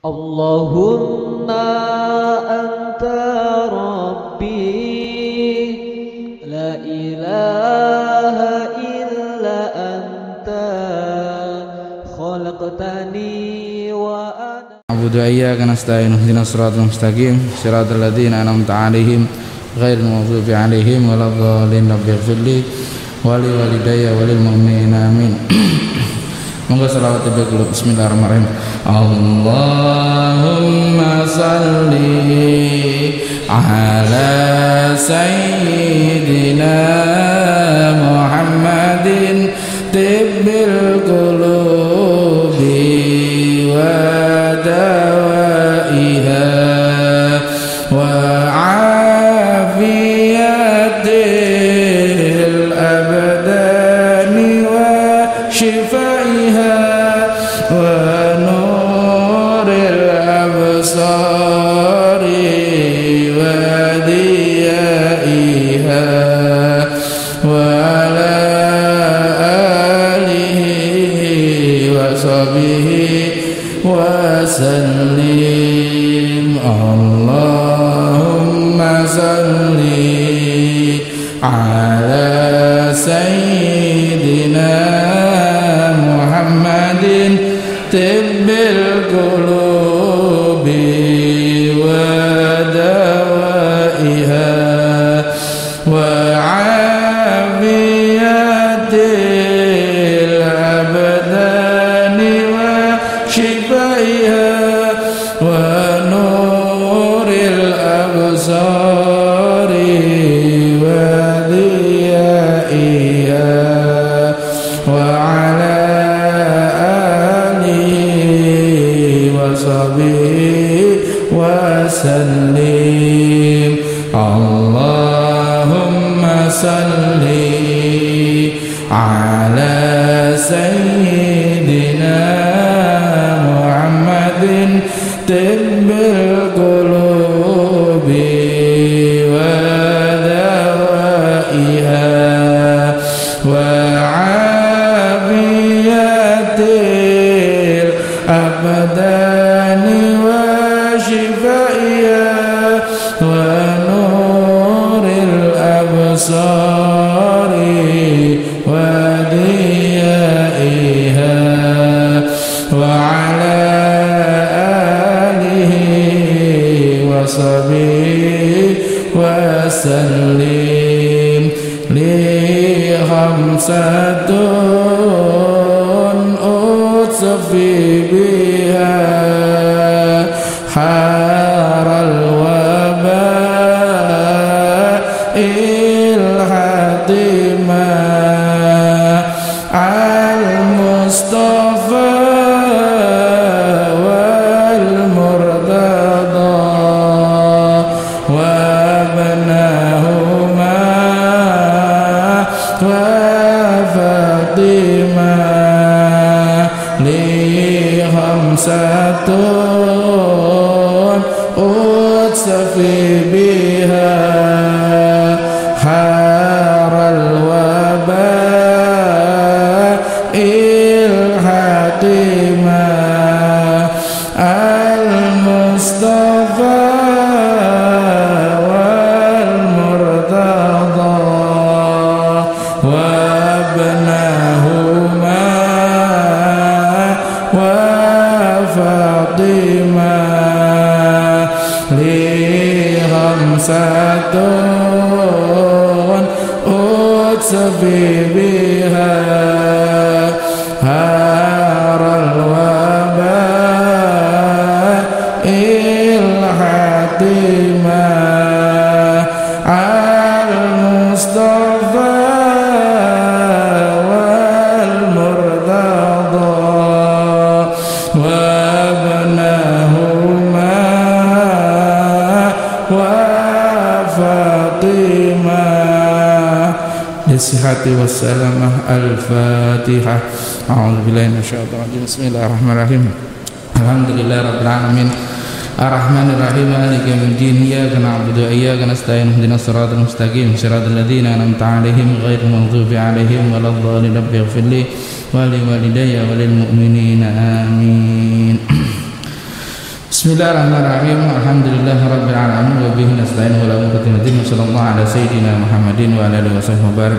Allahumma anta rabbi la ilaha illa anta khalaqtani wa ana na'budu wa iyyaka nasta'in ihdinas siratal mustaqim siratal ladzina an'amta 'alaihim ghairil maghdubi 'alaihim waladdallin rabbighfirli wa li walidayya wa lil mu'minina amin. Monggo selawat dulu. Bismillahirrahmanirrahim. Allahumma salli ala sayyidina Muhammadin tibbil qulubi wa dawaiha wa afiyatil abdani wa shifaiha wa nuril absari wa diyaiha wa ala alihi wa sahbihi wa sallim. Allahumma salli ala sayyidina Muhammadin tibbil qulubi wa dawaiha wa afiyatil abdani wa shifaiha wa nuril absari wa diyaiha wa ala wa sallim. Allahumma salli ala sayyidina Muhammadin tibbil qulubi wa dawaiha wa afiyatil abdani wa nuril absari wa diyaiha wa ala alihi wa sahbihi wa sallim. Li khamsatun utsafi biha haral wabail hatimah al-Mustafa wal murtada wa abnahuma wa Fatimah. Li khamsatun utsafi biha haral wabail hatimah al-Mustafa wal murtada wa abnahuma wa Fatimah. Li khamsatun utsafi biha haral wabail hatimah al-Mustafa wal murtada wa abnahuma wa Fatimah. Bisihati wassalamah. Al-Fatihah. A'udzubillahi minasyaitonir rajim. Bismillahirrahmanirrahim. Alhamdulillahi rabbil alamin. Ar-Rahmanir-Rahim. Maliki yaumiddin. Iyyaka na'budu wa iyyaka nasta'in. Ihdinas siratal mustaqim. Siratal ladzina an'amta 'alaihim ghairil maghdubi 'alaihim waladdallin. Rabbighfirli wa li walidayya wa lil mu'minina amin. Bismillahirrahmanirrahim. Alhamdulillahirabbil alamin wa bihi nasta'in wa la ilaha illa Allah sallallahu ala sayyidina Muhammadin wa ala alihi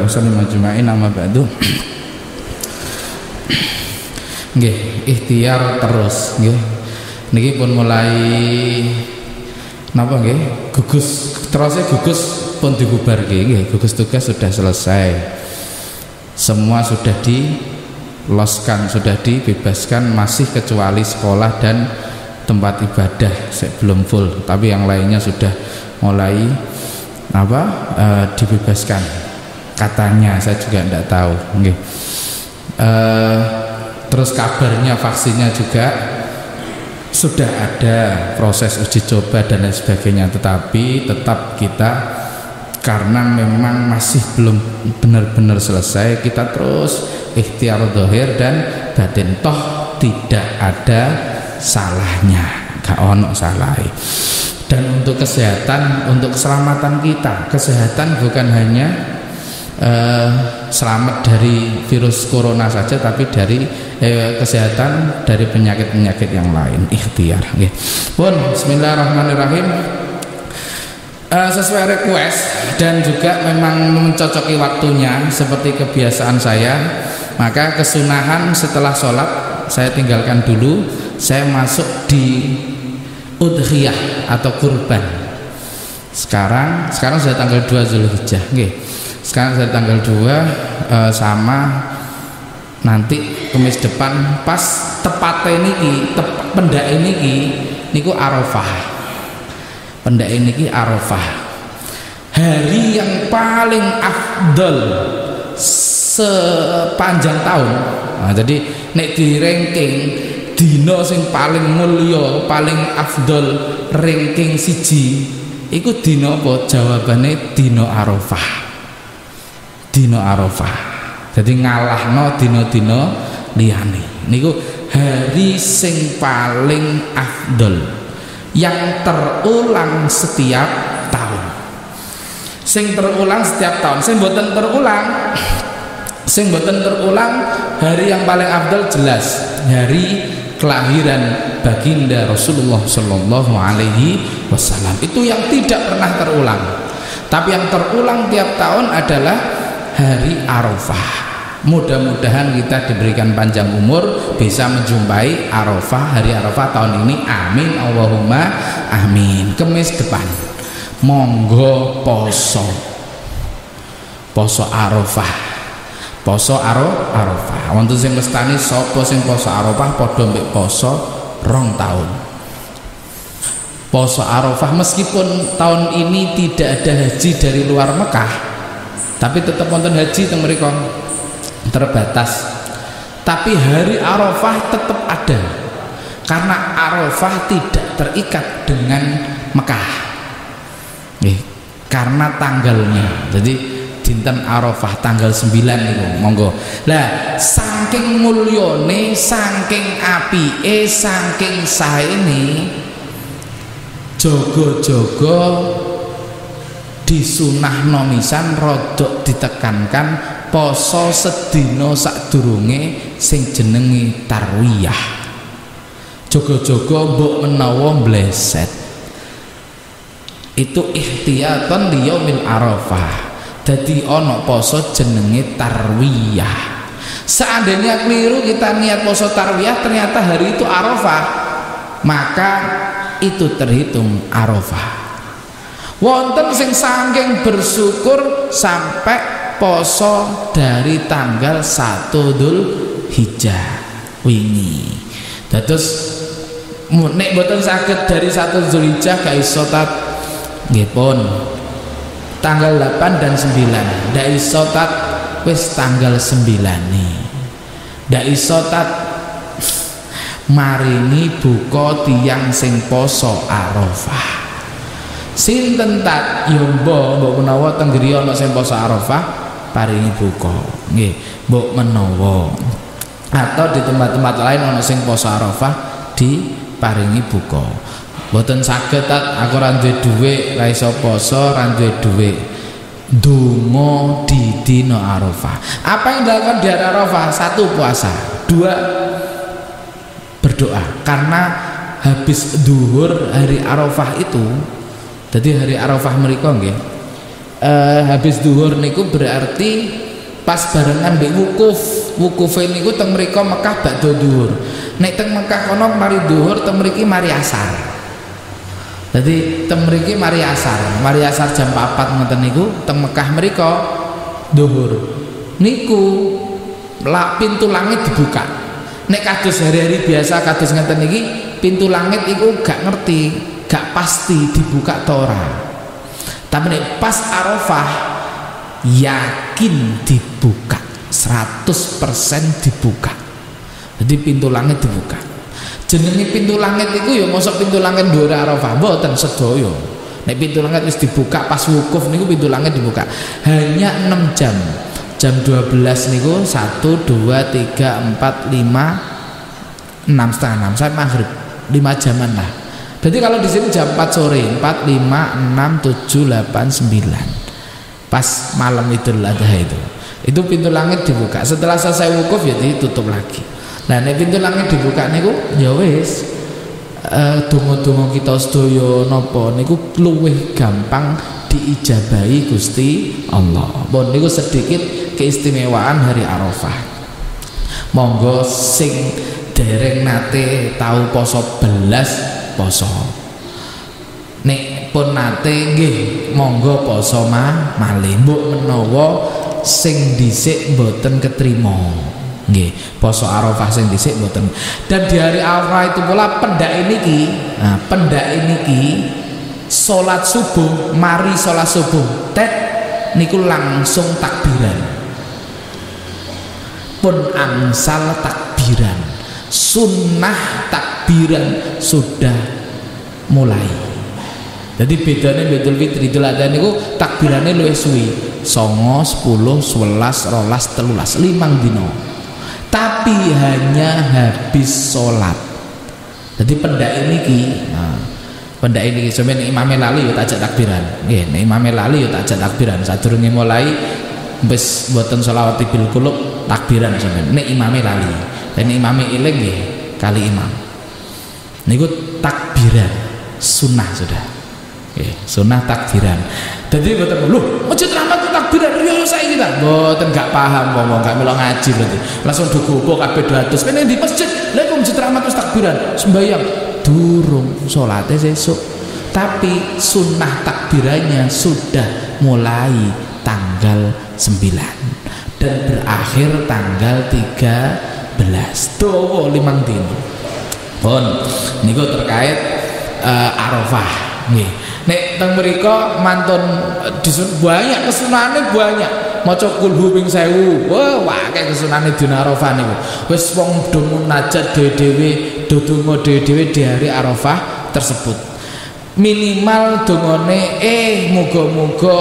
wasallam ajma'in amma ba'du. Nggih, ikhtiar terus nggih. Niki pun mulai napa nggih? Gugus pun dibubarke nggih. Gugus tugas sudah selesai. Semua sudah diloskan, sudah dibebaskan, masih kecuali sekolah dan tempat ibadah belum full, tapi yang lainnya sudah mulai dibebaskan katanya, saya juga tidak tahu. Terus kabarnya vaksinnya juga sudah ada proses uji coba dan lain sebagainya, tetapi tetap kita karena memang masih belum benar-benar selesai, kita terus ikhtiar zahir dan batin, toh tidak ada salahnya, gak ono salah. Dan untuk kesehatan, untuk keselamatan kita, kesehatan bukan hanya selamat dari virus corona saja, tapi dari kesehatan dari penyakit-penyakit yang lain. Ikhtiar nggih. Pun bismillahirrahmanirrahim. Sesuai request dan juga memang mencocoki waktunya seperti kebiasaan saya, maka kesunahan setelah sholat saya tinggalkan dulu, saya masuk di udhiyah atau kurban. Sekarang sudah tanggal 2 Zulhijjah nggih. Sekarang sudah tanggal 2 sama nanti Kamis depan pas tepatnya niki pendak niki niku Arafah. Pendak niki Arafah. Hari yang paling afdal sepanjang tahun. Nah, jadi nek di ranking dina sing paling mulya, paling afdol, ranking siji iku dina apa? Jawabane dina Arafah. Dina Arafah. Jadi ngalahno dina-dina liyane. Niku hari sing paling afdol yang terulang setiap tahun. Sing terulang setiap tahun, sing mboten terulang hari yang paling afdal jelas hari kelahiran baginda Rasulullah Shallallahu Alaihi Wasallam. Itu yang tidak pernah terulang. Tapi yang terulang tiap tahun adalah hari Arafah. Mudah-mudahan kita diberikan panjang umur bisa menjumpai Arafah, hari Arafah tahun ini. Amin Allahumma amin. Kamis depan monggo poso Arafah. Poso Arafah. Wonten sing mestani sapa sing poso Arafah padha mbek poso 2 tahun. Poso Arafah meskipun tahun ini tidak ada haji dari luar Mekah, tapi tetap wonten haji teng mriku terbatas. Tapi hari Arafah tetap ada karena Arafah tidak terikat dengan Mekah. Karena tanggalnya. Jadi dinten Arafah tanggal 9 niku monggo. Lah saking mulyane, saking apike, saking saene jaga-jaga disunahno misan rodok ditekankan poso sedina sadurunge sing jenenge tarwiyah. Jaga-jaga mbok menawa mbleset. Itu ihtiyatan li yaumil Arafah. Jadi ono poso jenenge tarwiyah. Seandainya keliru kita niat poso tarwiyah ternyata hari itu Arafah, maka itu terhitung Arafah. Wonten sing saking bersyukur sampai poso dari tanggal 1 Dzulhijjah wingi. Dados nek mboten saged dari 1 Dzulhijjah gak iso nggih pun tanggal 8 dan 9 ndak iso wis tanggal 9 nih ndak iso maringi buka tiyang sing poso Arafah. Sinten tat yo mbok menawa teng griya ana sing poso Arafah paringi buka nggih mbok menawa, atau di tempat-tempat lain ana sing poso Arafah diparingi buka. Mboten saged aku ora duwe dhuwit, ra iso poso, ra duwe dhuwit. Donga di dina Arafah. Apa yang dilakukan di hari Arafah? 1 puasa, 2 berdoa. Karena habis duhur hari Arafah itu, jadi hari Arafah mereka nggih, habis duhur niku berarti pas barengan mbek wukuf niku teng mriko Mekah badhe duhur. Nek teng Mekah kono mari duhur, teng mriki mari asar. Jadi teng mriki mari asar jam 4 ngoten niku, teng Mekah mriko duhur. Niku pintu langit dibuka. Nek kados hari-hari biasa kados ngeten iki, pintu langit iku gak ngerti, gak pasti dibuka ta ora. Tapi nek pas Arafah yakin dibuka, 100% dibuka. Jadi pintu langit dibuka. Jenenge pintu langit iku ya mosok pintu langit dhuwur Arafah mboten sedaya. Nek pintu langit wis dibuka pas wukuf niku pintu langit dibuka. Hanya 6 jam. Jam 12 niku 1 2 3 4 5 6 setengah 6 sampai maghrib 5 jaman lah. Jadi kalau di sini jam 4 sore 4 5 6 7 8 9 pas malam Idul Adha itu pintu langit dibuka. Setelah selesai wukuf ya ditutup lagi. Nah nek pintu langit dibuka niku ya wis donga-donga kita sedaya napa niku luwih gampang diijabahi Gusti Allah. Bon niku sedikit keistimewaan hari Arafah. Monggo sing dereng nate tahu poso belas poso. Nek pun nate nggih monggo poso malih. Mbok menawa sing dhisik mboten ketrima. Nggih, poso Arafah sing dhisik mboten. Dan di hari Arafah itu pula pendak niki, salat subuh, mari salat subuh, niku langsung takbiran. Pun angsal takbiran. Sunnah takbiran sudah mulai. Jadi bedanya Idul Fitri Idul Adha niku takbirane luwih suwi. 9, 10, 11, 12, 13, 5 dino. Tapi hanya habis sholat. Jadi pendak niki, pendak ini sampeyan imame lali ya tajak takbiran. Nggih, nek imame lali ya tajak takbiran. Sadurunge mulai wis mboten sholawati bil qulub takbiran sampeyan. Nek imame lali, dan imame eling nggih kali imam. Niku takbiran sunnah sudah. Nggih, sunnah takbiran. Jadi mboten lho, Masjid Rahmat itu takbiran riyo saiki ta. Mboten gak paham ngomong, gak melok ngaji berarti. Langsung dugopo kabeh 200. Kene di masjid, lha kok Masjid Rahmat wis takbiran, sembayang durung salate sesuk. Tapi sunnah takbirannya sudah mulai tanggal 9 dan berakhir tanggal 13. Dawa 5 dino. Pun niku terkait Arafah nggih. Nek teng mriko mantun banyak kesunane banyak. Maca kulhu ping 1000. Wah, akeh kesunane dina Arafah niku. Wis wong do munajat dhewe-dhewe, do donga dhewe-dhewe di hari Arafah tersebut. Minimal dongane muga-muga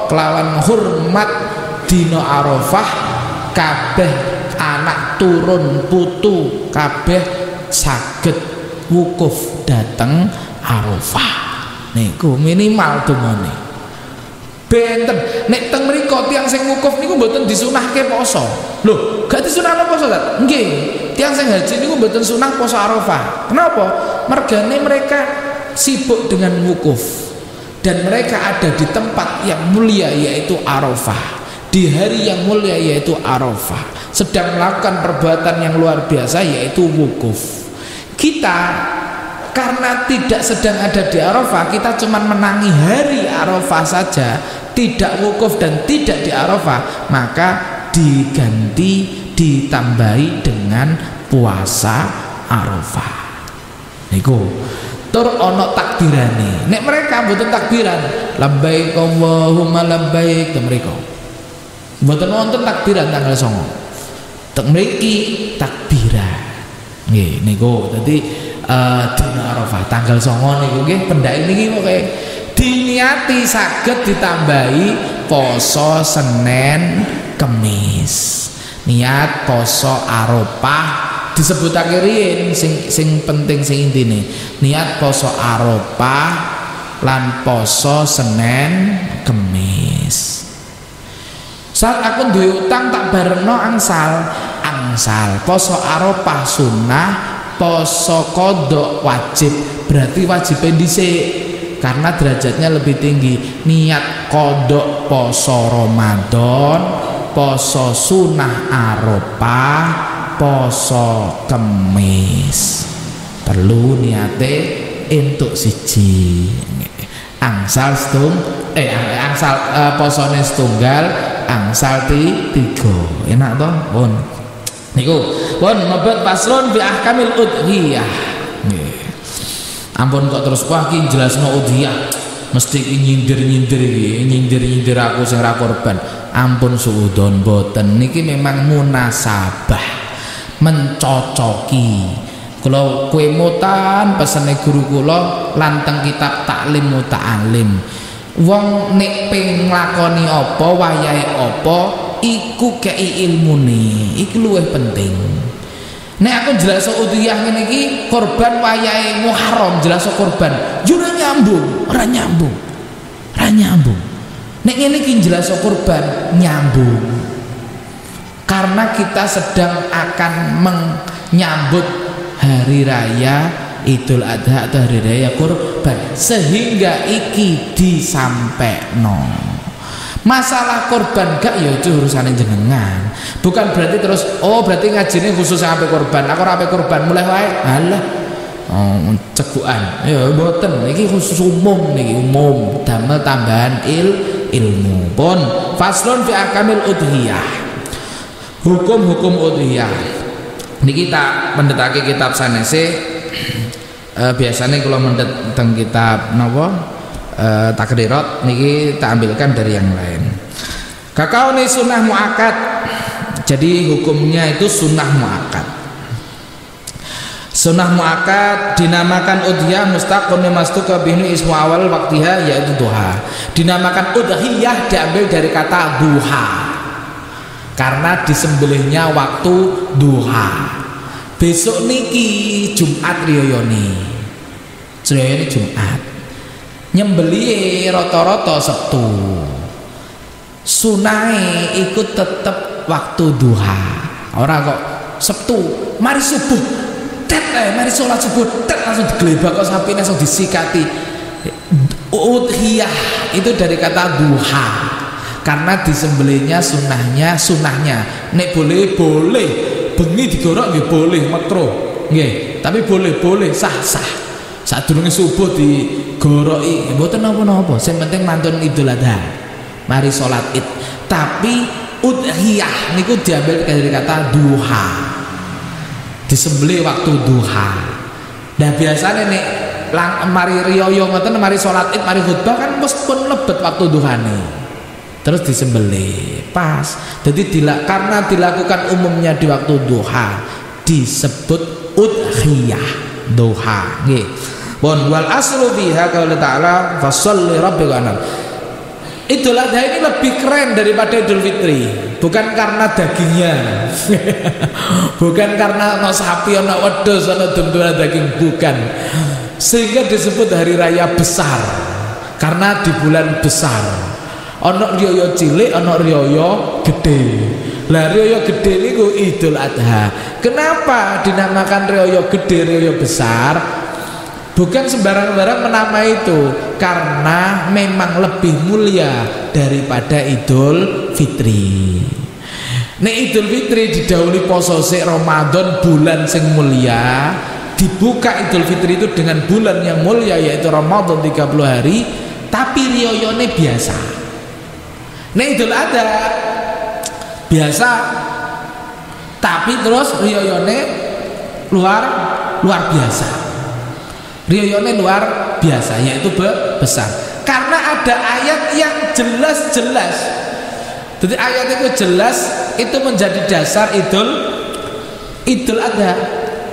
kelawan hormat dina Arafah kabeh anak turun putu kabeh saged wukuf dateng Arafah. Niku minimal dongane. Benten nek teng mriko tiyang sing wukuf niku mboten disunahke poso. Lho, gak disunahno poso ta? Nggih. Tiyang sing haji niku mboten sunah poso Arafah. Kenapa? Mergane mereka sibuk dengan wukuf dan mereka ada di tempat yang mulia yaitu Arafah. Di hari yang mulia yaitu Arafah, sedang melakukan perbuatan yang luar biasa yaitu wukuf. Kita karena tidak sedang ada di Arafah, kita cuma menangi hari Arafah saja, tidak wukuf dan tidak di Arafah, maka diganti ditambahi dengan puasa Arafah. Niku tur ono takbirane. Nek mereka mboten takbiran, labbaik Allahumma labbaik teng mriku. Mboten wonten takbiran tanggal 9. Tek mriki takbiran. Nggih niku dadi dina Arafah tanggal 9 niku nggih pendak niki pokoke diniati saged ditambahi poso Senin Kemis. Niat poso Arafah disebutake riyen sing penting sing intine. Niat poso Arafah lan poso Senin Kemis. Saat aku duwe utang tak barengno angsal poso Arafah sunnah, poso kodok wajib, berarti wajib dhisik karena derajatnya lebih tinggi. Niat kodok poso Ramadan, poso sunah Arafah, poso Kemis, perlu niate entuk siji. Angsal posone setunggal, angsal 3. Enak toh pun niku pun mabet paslon bi ahkamil udhiyah. Ampun kok terus wah ki jelasno udhiyah mesti nyindir aku sing ra korban. Ampun suudon boten, niki memang munasabah mencocoki. Kula kowe mutan pesene guru kula lanteng kitab taklim muta'alim. Wong nek pengen nglakoni apa wayahe apa iku kei ilmune, iku luwih penting. Nek aku jelas udhiyah ngene iki korban wayahe Muharram jelas korban, yo ora nyambung. Nek ngene iki jelas korban nyambung. Karena kita sedang akan menyambut hari raya Idul Adha atau hari raya kurban, sehingga iki disampaikan. Masalah korban gak ya itu urusannya jenengan. Bukan berarti terus berarti ngajine khusus sampai korban. Aku ora korban mulai wae. Alah. Cegukan. Ya mboten, iki khusus umum niki, umum damel tambahan ilmu. Pun faslun fi ahkamil udhiyah. Hukum-hukum udhiyah. Niki tak mendetake kitab sanese biasanya kalau mendet teng kitab napa takrirat niki tak ambilkan dari yang lain. Kakao nih sunnah muakkad. Jadi hukumnya itu sunnah muakkad. Sunnah muakkad dinamakan udhiyah mustaqun mastuqa bihi ismu awal waktiha yaitu duha. Dinamakan udhiyah diambil dari kata duha. Karena disembelihnya waktu duha. Besok niki Jumat riyayane. Riyayane Jumat. Nyembelihe rata-rata Sabtu. Sunahe ikut tetep waktu duha. Ora kok Sabtu, mari subuh. Mari sholat subuh, langsung digelebak kok sapi langsung disikati. Udhiyah itu dari kata duha. Karena disembelihnya sunahnya nek boleh bengi digorok nggih boleh makruh nggih tapi boleh sah sadurunge subuh digoroki mboten napa-napa sing penting mantun Idul Adha mari salat Id. Tapi udhiyah niku diambil dari kata duha, disembelih waktu duha. Nah biasanya nek mari riyo ngoten mari salat Id mari khutbah kan pun lebet waktu duhane terus disembelih pas. Jadi karena dilakukan umumnya di waktu duha disebut udhiyah duha nggih. Bon wal aslu biha qaul ta'ala fasholli rabbika anhar. Idul Adha ini lebih keren daripada Idul Fitri, bukan karena dagingnya bukan karena ono sapi ono wedhus ono dum-duman daging, bukan, sehingga disebut hari raya besar karena di bulan besar. Ono riyo cilik, ono riyo gede. Lah riyo gede niku Idul Adha. Kenapa dinamakan riyo gede, riyo besar? Bukan sembarang-sembarang menamai itu, karena memang lebih mulia daripada Idul Fitri. Nek Idul Fitri didahului poso sik Ramadan bulan sing mulia, dibuka Idul Fitri itu dengan bulan yang mulia yaitu Ramadan 30 hari, tapi riyoyone biasa. Nek Idul Adha biasa tapi terus riyoyone luar biasa. Riyoyone luar biasa yaitu besar. Karena ada ayat yang jelas-jelas. Jadi ayat itu jelas itu menjadi dasar Idul Adha.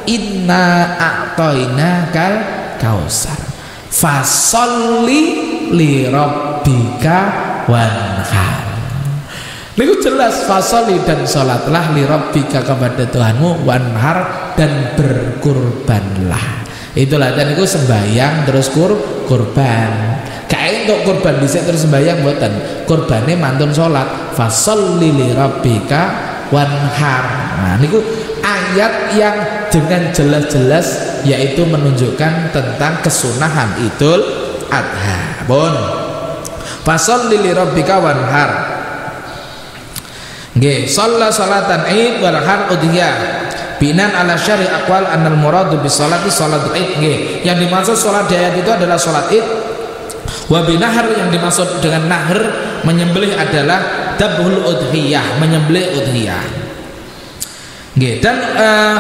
Inna a'tainakal kausar. Fasholli li rabbika wanhar. Niku jelas fasholli dan salatlah li rabbika kepada Tuhanmu wanhar dan berkurbanlah. Itulah dan itu sembahyang terus kurban. Kayak untuk kurban bisa terus sembahyang mboten. Kurbane mantun salat fasholli li rabbika wanhar. Nah niku ayat yang dengan jelas-jelas, yaitu menunjukkan tentang kesunahan Idul Adha. Bon, fasholli li rabbika wanhar. Nggih, shalla salatan Id wal har udhiyah. Binan ala syari aqwal annal muradu bis salati salatul Id. Nggih, yang dimaksud salat di ayat itu adalah salat Id. Wa binahar, yang dimaksud dengan nahr menyembelih adalah dabhul udhiyah, menyembelih udhiyah. Nggih, dan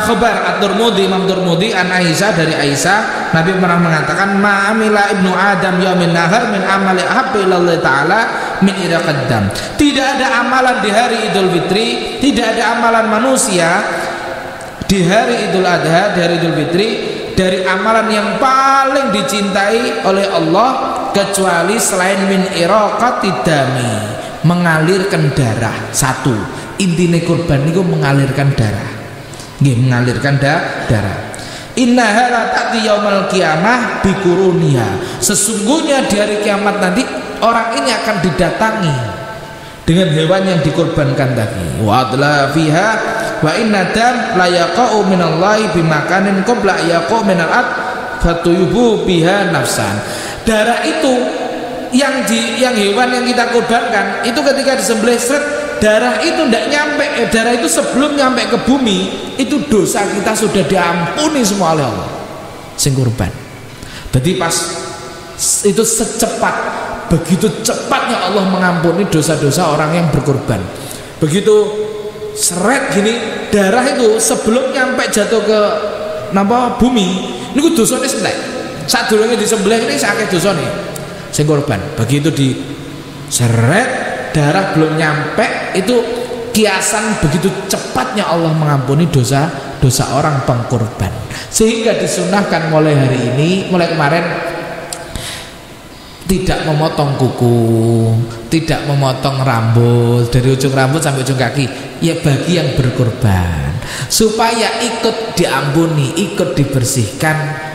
khabar at-Tirmidzi, Imam Tirmidzi an Aisyah, dari Aisyah, Nabi pernah mengatakan ma'amila ibnu Adam yaumin nahar min amali ahabba ilallah taala min iraqaddam. Tidak ada amalan di hari Idul Fitri, tidak ada amalan manusia di hari Idul Adha, di hari Idul Fitri, dari amalan yang paling dicintai oleh Allah kecuali selain min iraqatid dami, mengalirkan darah. Satu, intine kurban niku mengalirkan darah. Nggih, mengalirkan darah. Innaha la ta'ti yaumal qiyamah biquruniha. Sesungguhnya di hari kiamat nanti orang ini akan didatangi dengan hewan yang dikorbankan tadi. Wa adla fiha wa inna dam la yaqa'u minallahi bimakanin qabla yaqa'u minal ard fatuyubu biha nafsan. Darah itu yang hewan yang kita korbankan itu ketika disembelih seret, darah itu tidak nyampe, darah itu sebelum nyampe ke bumi itu dosa kita sudah diampuni semua oleh Allah sing kurban. Berarti pas itu secepat, begitu cepatnya Allah mengampuni dosa-dosa orang yang berkorban. Begitu seret gini, darah itu sebelum nyampe jatuh ke bumi ini dosanya selesai. Saat dulunya disembelih ini sakit dosanya sing korban. Begitu di seret, darah belum nyampe, itu kiasan begitu cepatnya Allah mengampuni dosa orang pengkorban. Sehingga disunahkan mulai hari ini, mulai kemarin, tidak memotong kuku, tidak memotong rambut dari ujung rambut sampai ujung kaki, ya bagi yang berkorban, supaya ikut diampuni, ikut dibersihkan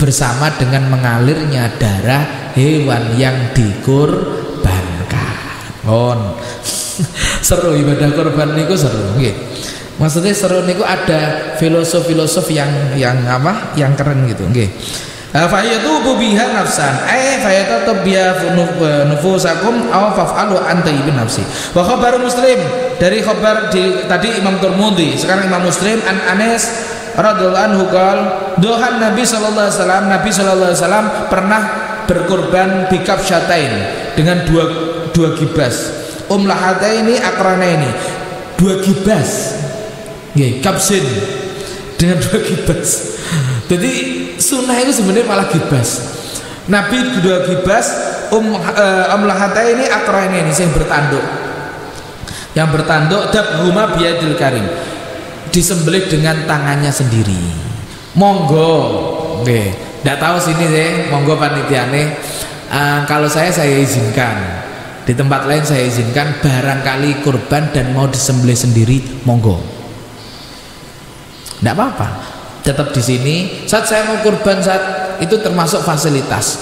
bersama dengan mengalirnya darah hewan yang dikorbankan. Seru ibadah korban niku, seru nggih. Maksudnya seru niku ada filosof yang keren gitu nggih. Fayatubu biha nafsan fayatatu biha nufusakum aw faf'alu an tayyibin nafsi. Wa khabar Muslim, dari khabar tadi Imam Tirmidzi, sekarang Imam Muslim an Anas radhiyallahu anhu qala dohan Nabi sallallahu alaihi wasallam pernah berkorban bikab syatain, dengan dua gibas, lahataini akranaini, dua gibas nggih, kabsin dengan dua gibas. Jadi sunnah itu sebenarnya malah gibas. Nabi dua gibas, lahataini akranaini, yang bertanduk dabhuma biyadil karim, disembelih dengan tangannya sendiri. Monggo nggih, ndak tahu sini deh, monggo panitiane, kalau saya izinkan, di tempat lain saya izinkan, barangkali kurban dan mau disembelih sendiri, monggo, ndak apa-apa. Tetap di sini saat saya mau kurban, saat itu termasuk fasilitas,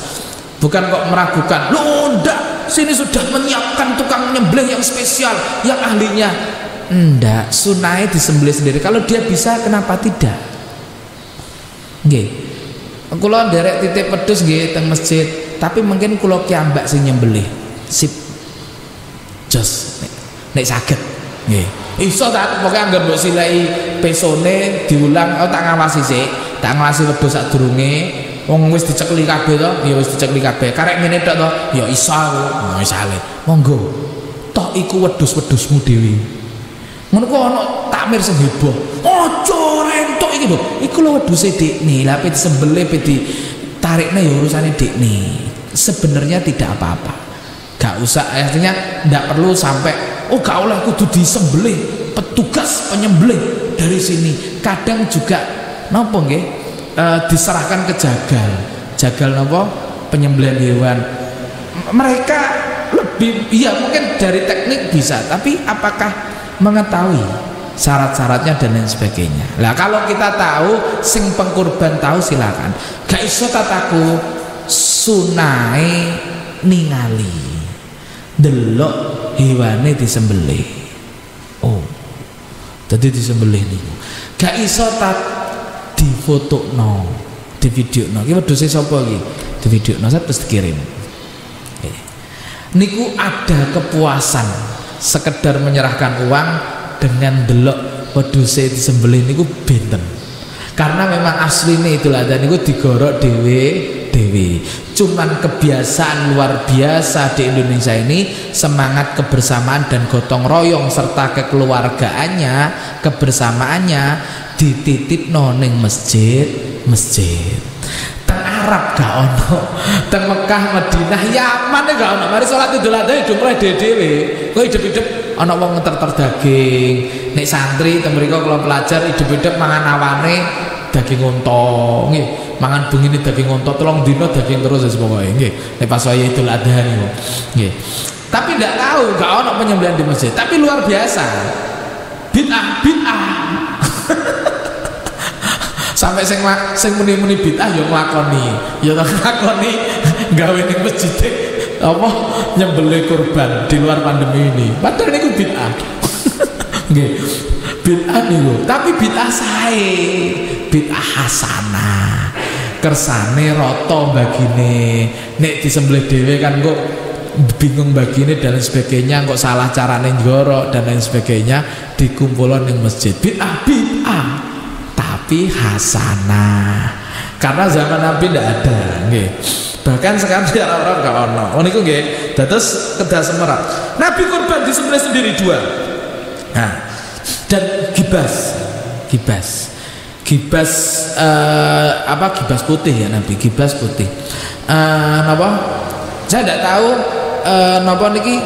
bukan kok meragukan, loh ndak, sini sudah menyiapkan tukang nyembelih yang spesial, yang ahlinya. Ndak, sunai disembelih sendiri. Kalau dia bisa, kenapa tidak? Nggih. Kula nderek titik pedus nggih teng masjid, tapi mungkin kula kiambak sing nyembelih. Sip. Jos nek saged. Nggih. Iso tak pokoke anggere mbok silai pesone diulang, tak ngawasi sik. Tak ngawasi wedhus sadurunge. Wong wis dicekli kabeh to, ya wis dicekli kabeh. Karek ngene tok to, ya iso aku. Wis ale. Monggo. Tok iku wedhus-wedhusmu dhewe. Ngono kok ana takmir sing heboh. Aja rentok iki lho. Iku lho wedhuse dekne. Lah pe disembelih pe ditarikne ya urusane dekne. Sebenarnya tidak apa-apa. Gak usah, artinya ndak perlu sampai gak oleh kudu disembelih, petugas penyembelih dari sini. Kadang juga napa nggih? Diserahkan ke jagal napa? Penyembelihan hewan. Mereka lebih, ya mungkin dari teknik bisa, tapi apakah mengetahui syarat-syaratnya dan lain sebagainya. Lah kalau kita tahu, sing pengkurban tahu, silakan. Gak iso tataku sunai ningali delok hewane disembelih. Jadi disembelih niku. gak iso tak difotono, di videono. Iki wedhuse sapa iki? Di videono terus dikirim. Niku ada kepuasan sekedar menyerahkan uang dengan delok wedhuse disembelih niku benten. Karena memang asline itulah dan niku digorok dewe. Cuman kebiasaan luar biasa di Indonesia ini, semangat kebersamaan dan gotong royong serta kekeluargaannya, kebersamaannya dititipno ning masjid. Teng Arab gak ono, teng Mekah, Madinah, Yaman gak ono. Mari salat Idul Adha hidup mulai dhewe. Kok hidup-hidup ana wong ngeter-ter daging. Nek santri teng mriku kula pelajar hidup-hidup mangan awane daging unta, nggih. Mangan bengi daging unta 3 dina daging terus wis pokoke, nggih. Nek pas waya Idul Adha niku. Nggih. Tapi ndak tahu gak ono penyembelihan di masjid. Tapi luar biasa. Bid'ah. Sampai sing muni-muni bid'ah ya nglakoni. Ya nglakoni gawe ning masjid apa nyembelih kurban di luar pandemi ini. Padahal niku bid'ah. Nggih. Bid'ah niku, tapi bid'ah sae, bid'ah hasanah. Kersane rata bagine. Nek disembelih dhewe kan kok bingung bagine dan lain sebagainya, kok salah carane njorok dan lain sebagainya, dikumpulkan ning masjid. Bid'ah tapi hasanah. Karena zaman Nabi tidak ada, nggih. Bahkan sekarang orang gak ono. Oh niku nggih, dados kedah semerap. Nabi kurban disembelih sendiri 2. Nah, dan gibas gibas putih ya Nabi, gibas putih. Napa? Saya tidak tahu napa niki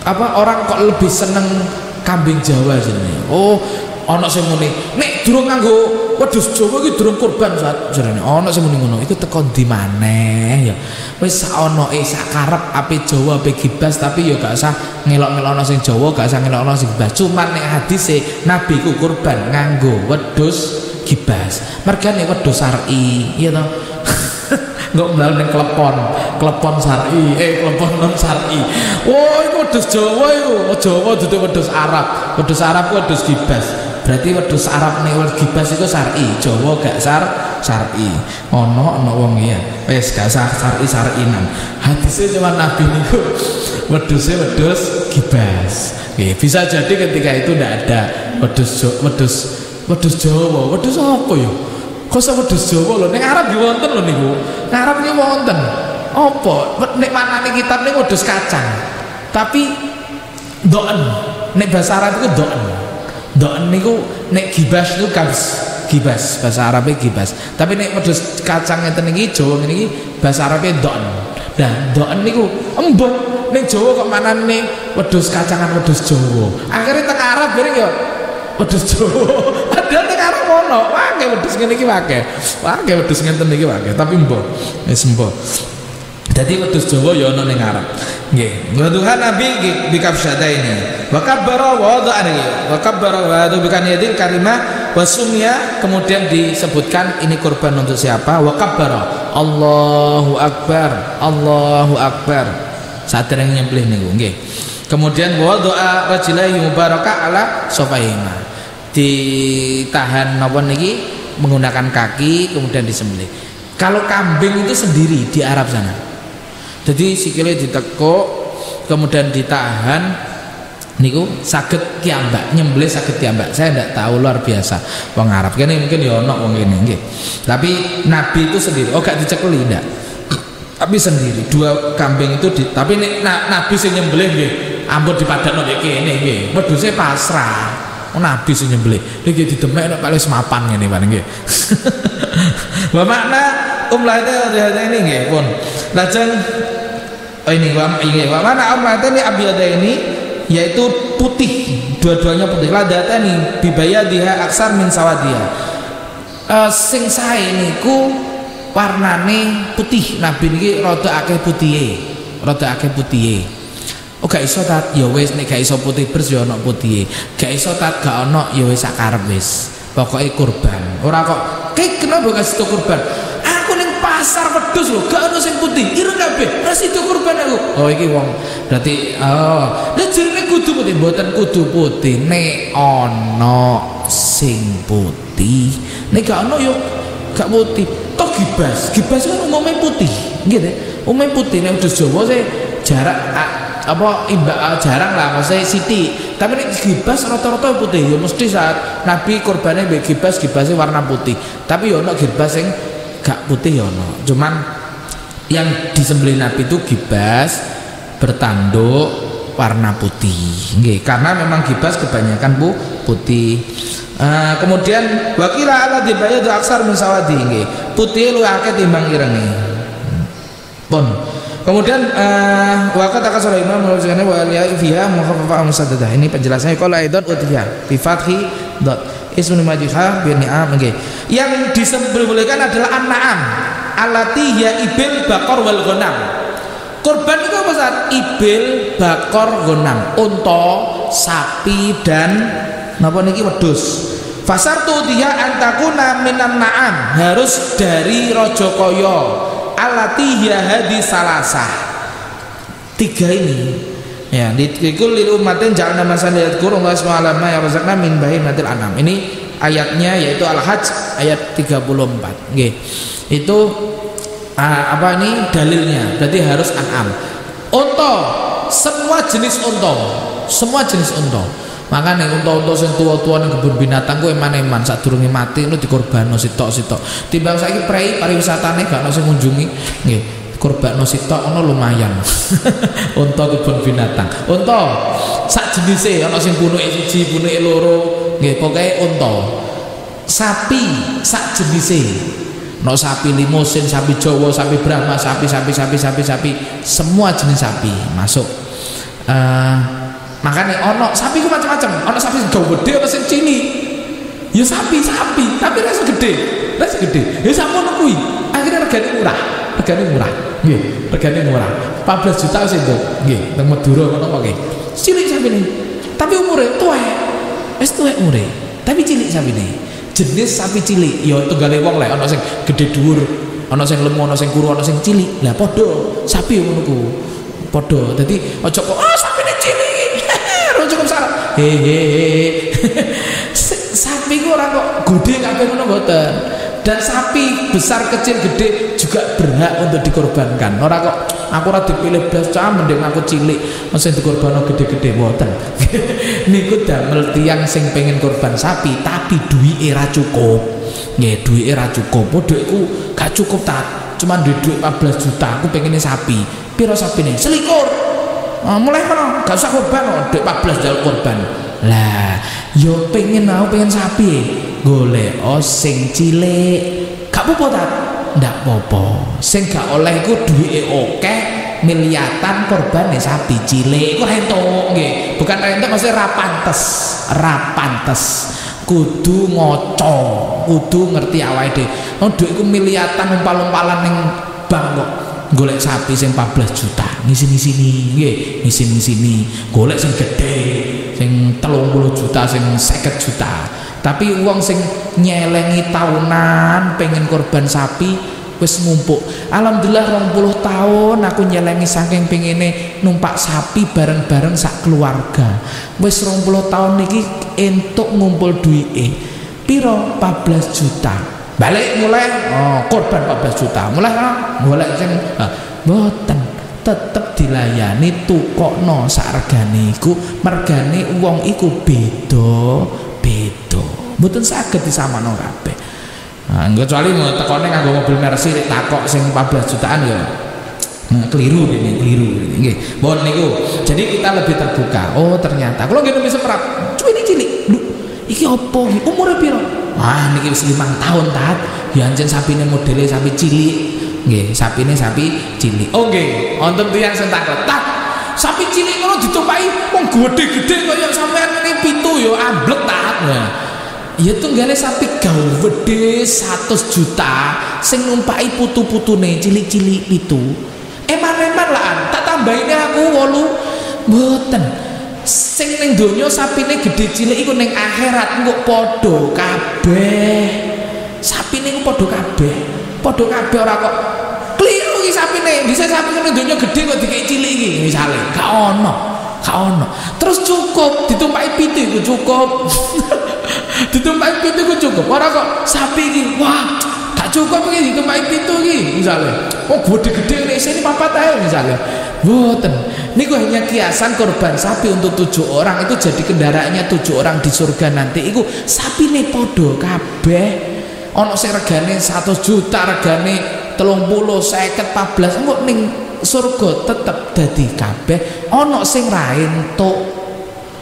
apa orang kok lebih seneng kambing Jawa jenenge. Oh, ana sing muni, nek durung nganggo wedhus Jawa iki durung kurban saat jarane. Ana sing muni ngono, iku teko ndi maneh ya. Wis saonoke sakarep ape Jawa ape gibas, tapi ya gak usah ngelok-ngelokno sing Jawa, gak usah ngelokno sing gibas. Cuman nek hadise Nabi ku kurban nganggo wedhus gibas. Mergane wedhus syar'i, ya toh. Nggak mlayu ning klepon syar'i, klepon non syar'i. Oh, iku wedhus Jawa iku. Jawa dudu wedhus Arab. Wedhus Arab ku wedhus gibas. Berarti wedhus Arab nek gibas iku syar'i, Jawa gak syar'i. Ono wong iya. Wis gak syar'inan. Hadise cuma Nabi niku wedhus gibas. Nggih, bisa jadi ketika itu ndak ada wedhus Jawa. Wedhus apa ya? Kok wedhus Jawa lho, ning Arab yo wonten lho niku. Ning Arab niku wonten. Apa? Nek manane kitab niku wedhus kacang. Tapi doen. Nek bahasa Arab iku doen niku nek gibas niku gibas, bahasa Arabnya gibas. Tapi nek wedhus kacang ngeten iki Jawa ngene iki bahasa Arabnya doen. Nah, doen niku embon. Ning Jawa kok manane wedhus kacangan wedhus Jawa. Akhire teng Arab bareng yo wedhus Jawa. Padahal ning Arab ono, wae wedhus ngene iki wae. Wae wedhus ngenten iki wae, tapi mbok wis mbok. Dadi wedhus Jawa ya ana ning Arab. Nggih. Tuhan Nabi bikabsyata ini. Wa kabbara wa wada'ani. Wa kabbara wa bikan yadil karimah wa sumya, kemudian disebutkan ini kurban untuk siapa? Wa kabbara. Allahu akbar. Allahu akbar. Saat dereng nyembelih niku nggih. Kemudian wa doa rajulai mubaraka ala sofaihima. Ditahan napa niki menggunakan kaki kemudian disembelih. Kalau kambing itu sendiri di Arab sana. Jadi sikile ditekuk kemudian ditahan niku saged kiambak, nyembelih saged kiambak. Saya tidak tahu, luar biasa. Wong Arab kene mungkin ya ono wong kene nggih. Tapi Nabi itu sendiri, oh gak dicekeli ndak. Tapi sendiri 2 kambing itu tapi nek Nabi sing nyembelih nggih ampun dipadakno nek kene nggih. Wedhuse pasrah. Nabi sing nyembelih. Niki didemek nek paling semapan ngene paling nggih. Wa makna umlate ini nggih pun. Lajeng ini wa mana umlate ini yaitu putih, dua-duanya putih. Ladatani bibayadiha aksar min sawadiha. Sing sae niku warnane putih. Nabi niki rada akeh putihe. Oh gak iso tat ya wis, nek gak iso putih beres ya ono putihe. Gak iso tat gak ono ya wis sakarep wis. Pokoke kurban. Ora kok kenapa kasih kurban? Aku ning pasar wedhus lho, gak ono sing putih. Ireng kabeh. Mas itu kurban aku. Oh iki wong berarti nek jenenge kudu putih mboten kudu putih nek ana sing putih. Nek gak ana yo gak putih. Toh gibas kan umumnya putih. Nggih umumnya putih nek wedhus Jawa sih jarak jarang lah maksudnya sithik. Tapi nek gibas rata-rata putih ya mesti saat Nabi kurbane mbek gibasnya warna putih. Tapi ya ana gibas sing gak putih ya ana. Cuman yang disembelih Nabi itu gibas bertanduk warna putih. Nggih, karena memang gibas kebanyakan putih. Kemudian wakila ala dibayadu aksar min sawadi nggih. Putih luwih akeh timbang irenge. Pun. Kemudian waqat akasara imam menurutkannya wa ya fiha mukhaffafa musaddadah. Ini penjelasannya qala aidan utiya bi fathi dot ismun majhah bi ni'am nggih. Yang disembelihkan adalah an-na'am allati ya ibil bakor wal ghanam. Kurban itu apa saat ibil bakor ghanam, unta, sapi dan napa niki wedhus. Fasartu dia antakuna minan na'am, harus dari Rajakaya. Alati ya hadi salasah. Tiga ini ya dikul lil ummatin ja'alna masan yadhkuru Allah subhanahu ya razaqna min bahimatil anam. Ini ayatnya yaitu Al-Hajj ayat 34 nggih. Itu apa ini dalilnya? Berarti harus an'am. Unta, semua jenis unta. Makanya unta-unta sing tua-tua ning kebun binatang ku eman-eman sadurunge mati lu dikorbano sitok-sitok. Timbang saiki prei pariwisatane gak ono sing ngunjungi nggih. Korbano sitok ono lumayan. Unta kebun binatang. Unta sak jenise ono sing punuke siji, punuke loro, nggih pokoke unta. Sapi sak jenise. No sapi limusin, sapi Jawa, sapi Brahma, sapi, semua jenis sapi masuk. Makanya ono sapi ku macam-macam, ono sapi sing gede, ono sing cilik. Ya sapi, tapi rasa gede. Ya samono kuwi. Akhirnya regane murah. Nggih, regane murah. 14 juta wis entuk. Nggih, teng Madura ngono kok nggih. Cilik sapine. Tapi umure tuwek. Wis tuwek umure. Tapi cilik sapine. Jenis sapi cilik ya tunggale wong lek ana sing gedhe dhuwur, ana sing lemu, ana sing kuru, ana sing cilik. Lah padha sapi ngono ku. Padha. Dadi aja kok sapine cilik. Ora cukup salah. Sapi ku ora kok gede kabeh ngono mboten. Dan sapi besar kecil gede juga berhak untuk dikorbankan. Ora kok aku ora dipilih blas cah mending aku cilik mesti dikorbanno gede-gede mboten. Niku damel tiyang sing pengen korban sapi tapi duwike ra cukup. Nggih, duwike ra cukup. Duitku gak cukup ta. Cuman duit 14 juta aku pengen sapi. Piro sapine? 21. Mulai kono gak usah korban duit 14 jal korban. Lah, yo pengen sapi. Golek sing cilik. Gak apa-apa ta? Ndak apa-apa. Sing gak oleh iku duwike akeh miliatan korbane sapi cilik iku rentok nggih. Bukan rentok maksudnya ra pantes. Kudu ngoco, kudu ngerti awake dhewe. Duitku miliatan umpal-umpalan ning bank kok. Golek sapi sing 14 juta. Ngisi-ngisini nggih, ngisi-ngisini. Golek sing gedhe, sing 30 juta, sing 50 juta. Tapi uang sing nyelengi tahunan pengen korban sapi wis ngumpuk. Alhamdulillah 20 tahun aku nyelengi saking pengene numpak sapi bareng-bareng sak keluarga. Wis 20 tahun niki entuk ngumpul duwike. Piro? 14 juta. Balik mulai korban 14 juta. Mulai golek sing mboten tetep dilayani tukokno sak regane iku. Mergane wong iku beda. Mboten saged disamakno kabeh. Kecuali tekone nganggo mobil Mercy takok sing 14 jutaan ya keliru nggih. Mohon niku. Jadi kita lebih terbuka. Oh, ternyata kalau nggih bisa perap. Cuy ini cilik. Iki opo iki? Umure piro? Niki wis 5 tahun tat. Ya anjen sapine modele sapi cilik. Nggih, sapine sapi cilik. Oh nggih, wonten tiyang sing takut. Tat, sapi cilik ngono ditumpaki wong gede-gede kaya sampean ini 7 ya amblek tat. Nah, ya tunggale sapi gawedhe 100 juta sing numpaki putu-putune cilik-cilik itu. Eman-eman lah, tak tambahine aku 8. Mboten. Sing ning donya sapine gedhe cilik iku ning akhirat engko padha kabeh. Sapine iku padha kabeh. Padha kabeh ora kok keliru iki sapine, dhisik sapi kene donya gedhe kok dikek cilik iki misale. Gak ono. Terus cukup ditumpaki pitu iku cukup. Ditumpaki pitu iku cukup. Ora kok sapi iki, wah, gak cukup iki ditumpaki pitu iki misale. Oh, gede-gede nek sini papat ae misale. Mboten. Niku hanya kiasan korban sapi untuk 7 orang itu jadi kendaraannya 7 orang di surga nanti. Iku sapine padha kabeh. Ono sing regane 100 juta, regane 30, 50, 14. Engko ning surga tetep dadi kabeh. Ono sing ra entuk.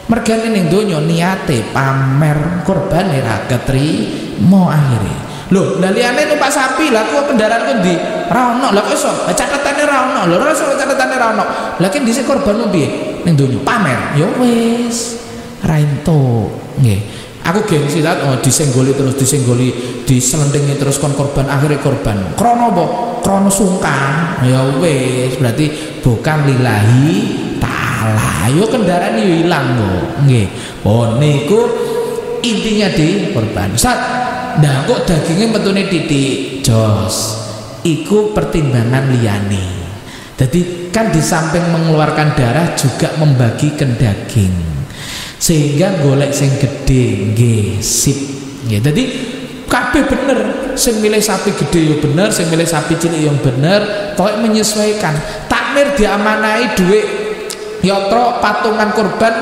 Mergane ning donya niate pamer, korbane ra ketrimo akhire. Lho, lah liyane numpak sapi, lah kok kendaraanku ndi? Ra ono. Lah kok iso? Catetane ra ono. Lho, ora iso catetane ra ono. Lah ki dhisik korbanmu piye? Ning donya pamer. Ya wis, ra entuk. Nggih. Aku gengsi ta, disenggoli terus diselentingi terus kon korban, akhirnya korban. Krono apa? Krono sungkan. Ya wis, berarti bukan lillahi ta'ala. Yo kendaraan yo ilang kok. Nggih. Oh niku intinya di korban. Ustaz, nah kok dagingnya metune titik jos. Iku pertimbangan liyane. Jadi kan di samping mengeluarkan darah juga membagikan daging. Sehingga golek sing gede nggih sip nggih. Dadi kabeh bener, sing milih sapi gede yo bener, sing milih sapi cilik yo bener, pokoke menyesuaikan. Takmir diamanahi dhuwit yatra patungan kurban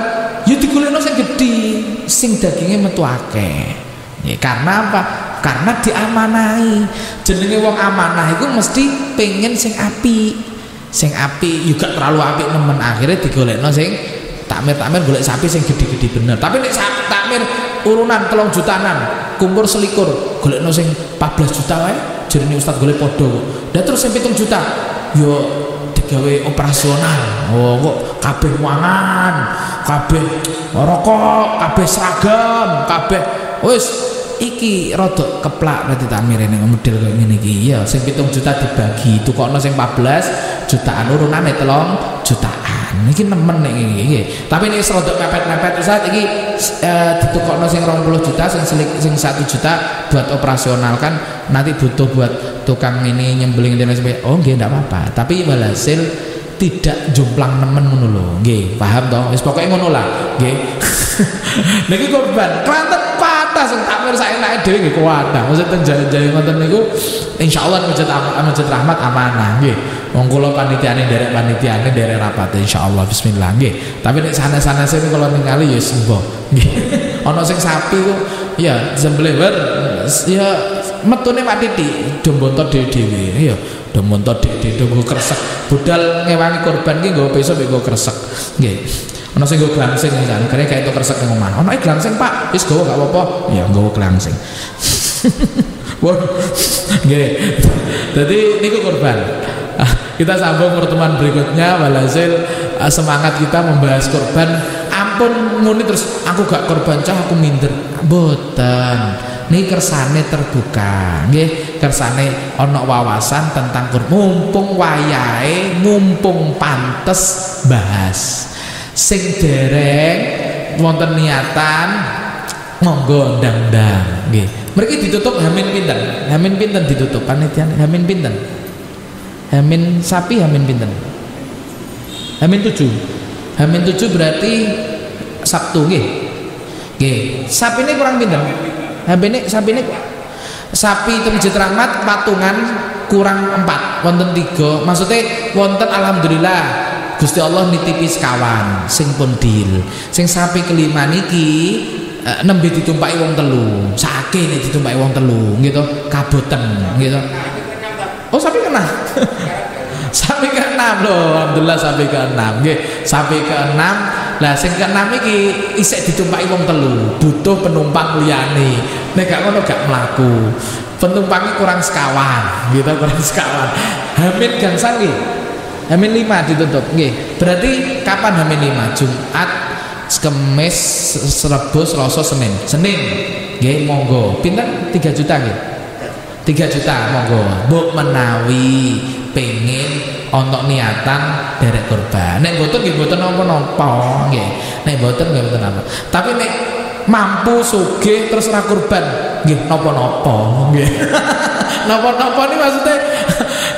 yo digolekno sing gedhe, sing daginge metu akeh. Ya, karena apa? Karena diamanahi. Jenenge wong amanah iku mesti pengen sing apik. Sing apik juga terlalu apik nemen, akhirnya digolekno sing takmir golek sapi sing gede-gede bener. Tapi nek takmir urunan 3 jutaan, kumpul selikur, golekno sing 14 juta wae, jerene ustaz golek padha kok. Lah terus sing 7 juta, yo digawe operasional. Oh kok kabeh mangan, kabeh rokok, kabeh seragam, kabeh wis iki rada keplak berarti takmir ning model kaya ngene iki. Ya sing 7 juta dibagi, tukokno sing 14 jutaan urunane 3 jutaan. Iki nemen nek iki. Tapi nek rada mepet-mepet Ustaz iki ditukokno sing 20 juta, sing 1 juta buat operasional kan nanti butuh buat tukang ini nyembelih dan sebagainya. Oh nggih ndak apa-apa. Tapi walhasil tidak jomplang nemen ngono lho. Nggih, paham toh? Wis pokoke ngono lah, nggih. Niki korban klanten patah sing takmir saenake dhewe nggih kuwatah. Maksud ten jaya-jaya ngoten niku insyaallah Masjid Rahmat amanah nggih. Wong kula panitiane derek rapat insyaallah bismillah nggih. Tapi nek sanes-sanese kalau ningali ya sembo nggih. Ana sing sapi kok ya sembelih ya metune Pak Titi do mbonto dhewe-dhewe ya. Do mbonto dhewe-dhewe nggo kresek. Budal ngewangi korban ki nggo peso mek nggo kresek nggih. Ana sing nggo glangsing misalnya kare kayak itu kresek nang omah. Ana glangsing Pak, wis gowo gak apa-apa. Ya nggo glangsing. Wah. Nggih. Dadi niku korban. Kita sambung pertemuan berikutnya. Walhasil semangat kita membahas korban. Ampun muni terus aku gak korban cah aku minder. Mboten. Niki kersane terbuka, nggih. Kersane ana wawasan tentang korban. Mumpung wayahe, mumpung pantes bahas. Sing dereng wonten niatan monggo ndang-ndang nggih. Mriki ditutup Hamin pinten? Hamin pinten ditutup panitia? Hamin pinten? Hamin sapi Hamin pinten? Hamin 7. Hamin 7 berarti Sabtu nggih. Nggih. Sapine kurang pinten? Sapine sapi itu Masjid Rahmat patungan kurang 4, wonten 3. Maksudnya wonten alhamdulillah Gusti Allah nitipi sekawan sing pundil. Sing sapi kelima niki nembe ditumpaki wong 3. Sake nek ditumpaki wong 3 gitu, kaboten gitu. Oh sapi kena. Sapi ke-6 loh, alhamdulillah sapi ke-6 nggih. Sapi ke-6. Lah sing ke-6 iki isih ditumpaki wong 3, butuh penumpang liyane. Nek gak ngono gak mlaku. Penumpangnya kurang sekawan, gitu kurang sekawan. Hamin gangsal nggih. Hamin 5 ditutup nggih. Berarti kapan Hamin 5? Jumat, Kamis, Rebo, Selasa, Senin. Senin nggih monggo. Pinten 3 juta nggih. 3 juta monggo. Mbok menawi pengen ana niatan derek korban. Nek mboten nggih mboten napa-napa nggih. Nek mboten nggih mboten apa. Tapi nek mampu sugih terus ora korban nggih napa-napa nggih. Napa-napa ini maksudnya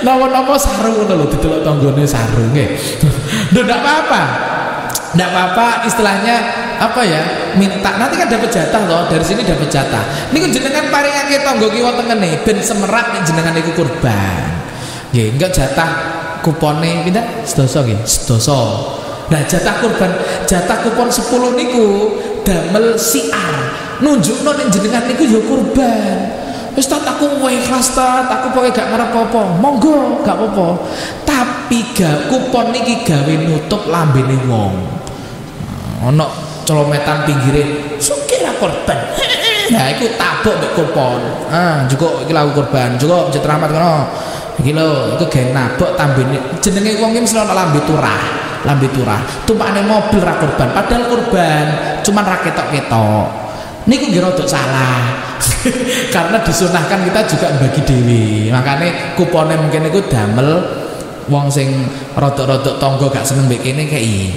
Napa-napa sarung ngono lho didelok tanggane sarung nggih. Lho ndak apa-apa. Ndak apa-apa istilahnya apa ya? Minta nanti kan dapat jatah loh, dari sini dapat jatah. Niku jenengan paringake tangga kiwa tengene ben semerat nek jenengan niku kurban. Nggih, enggak jatah kupone pinten? Sedasa nggih, sedasa. Nah, jatah kupon 10 niku damel siar. Nunjukno nek jenengan niku ya kurban. Wis tak aku ikhlas ta, aku pokoke gak ngarep apa. Monggo, gak apa-apa. Tapi kupon niki gawe nutup lambene wong. Ana celometan pinggire, sugih ra korban. Nah, iku tabuk mbek kupon. Cukup iki laku korban, cukup Masjid Rahmat kono. Iki lho, iku gawe nabok tambene. Jenenge wong iki mesti ana lambe turah. Tumpakane mobil ra korban, padahal korban, cuman ra ketok-ketok. Niku nggih rada salah. Karena disunahkan kita juga bagi dewi. Makanya kupone mungkin niku damel wong sing rodok-rodok tangga gak seneng mbek kene kei.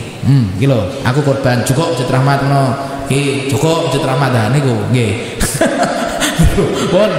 Iki lho, aku korban cukup Masjid Rahmat ngono. Iki cukup Masjid Rahmat niku nggih. Pun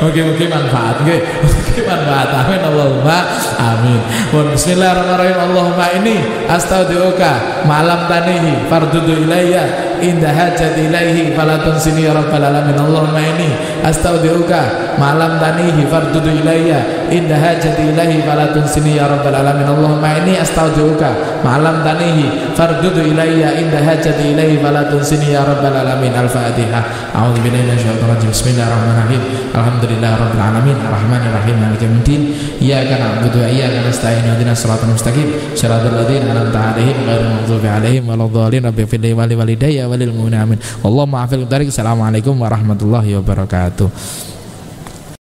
mugi-mugi manfaat nggih. Mugi manfaat. Amin Allahumma amin. Pun bismillahirrahmanirrahim. Allahumma ini astaudiuka malam tanihi fardudu ilayya indah hajat ilaihi fala tunsini ya rabbal alamin. Allahumma ini astaudiuka malam tanihi fardudu ilayya indah hajat ilaihi fala tunsini ya rabbal alamin. Allahumma ini astaudiuka malam tanihi fardudu ilayya indah hajat ilaihi fala tunsini ya rabbal alamin. Al-Fatihah. A'udzubillahi minasyaitonir rajim. Bismillahirrahmanirrahim. Alhamdulillahirabbil alamin arrahmanir rahim maliki yaumiddin. Iyyaka na'budu wa iyyaka nasta'in ihdinas siratal mustaqim siratal ladzina an'amta 'alaihim ghairil maghdubi 'alaihim waladdallin. Rabbighfir li wa li walidayya wa lil mu'minin amin. Allahumma afil tarik. Assalamualaikum warahmatullahi wabarakatuh.